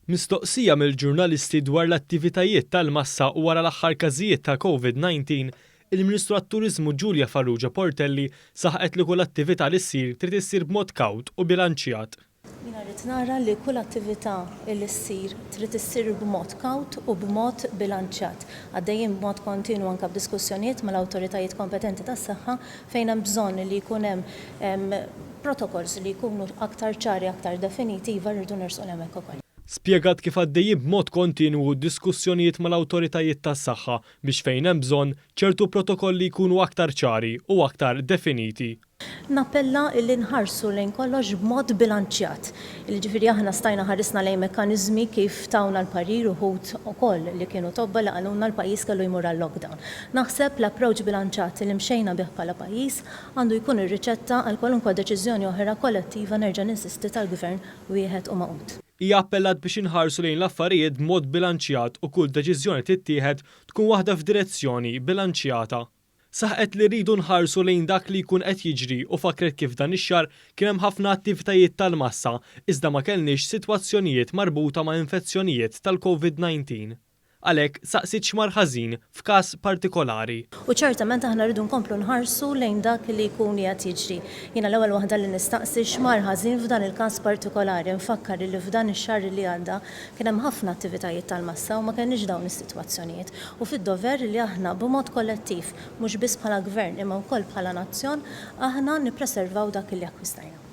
Mistoqsija mill-ġurnalisti dwar l-attivitajiet tal-massa wara l-aħħar każijiet ta' COVID-19, il-Ministru għat-Turiżmu Giulia Farrugia Portelli saħqet li kull attività li ssir trid issir b'mod kawt u bilanċjat. Jiena rrid nara li kull attività li ssir trid issir b'mod kawt u b'mod bilanċjat. Għaddejjin b'mod kontinu anke b'diskussjonijiet mal-awtoritajiet kompetenti tas-saħħa fejn hemm bżonn li jkun hemm protokolls li jkunu aktar ċari, aktar definitivi rridu nersqu hemmhekk ukoll. Spjegat kif għaddejjin b'mod kontinwu diskussjonijiet mal-awtoritajiet tas-saħħa biex fejn hemm bżonn ċertu protokolli jkunu aktar ċari u aktar definiti. Nappella illi nħarsu lejn kollox b'mod bilanċjat. Ġifieri aħna stajna ħarisna lejn mekkaniżmi kif tawna l-parir uħud ukoll li kienu tobba li qalulna l-pajjiż kellu jmur għall-lockdown. Naħseb l-approach bilanċjat li mxejna bih bħala pajjiż għandu jkun ir-riċetta għal kwalunkwe deċiżjoni oħra kollettiva nerġa' ninsisti tal-Gvern wieħed u maqut. Hija appellat biex inħarsu lejn l-affarijiet b'mod bilanċjat u kull deċiżjoni tittieħed tkun waħda f'direzzjoni bilanċjata. Saħqet li rridu nħarsu lejn dak li jkun qed jiġri u fakret kif dan ix-xahar kien hemm ħafna attivitajiet tal-massa iżda ma kellniex sitwazzjonijiet marbuta ma' infezzjonijiet tal-COVID-19. Għalhekk saqsit x'mar ħażin f'każ partikolari. U ċertament aħna rridu nkomplu nħarsu lejn dak li jkun qed jiġri. Jiena l-ewwel waħda li nistaqsi x'mar ħażin f'dan il-każ partikolari, nfakkar li f'dan ix-xahar li għadda kien hemm ħafna attivitajiet tal-massa u ma kenniex dawn is-sitwazzjonijiet. U fid-dover li aħna b'mod kollettiv mhux biss bħala gvern imma wkoll bħala nazzjon aħna nippreservaw dak li akkwistajna.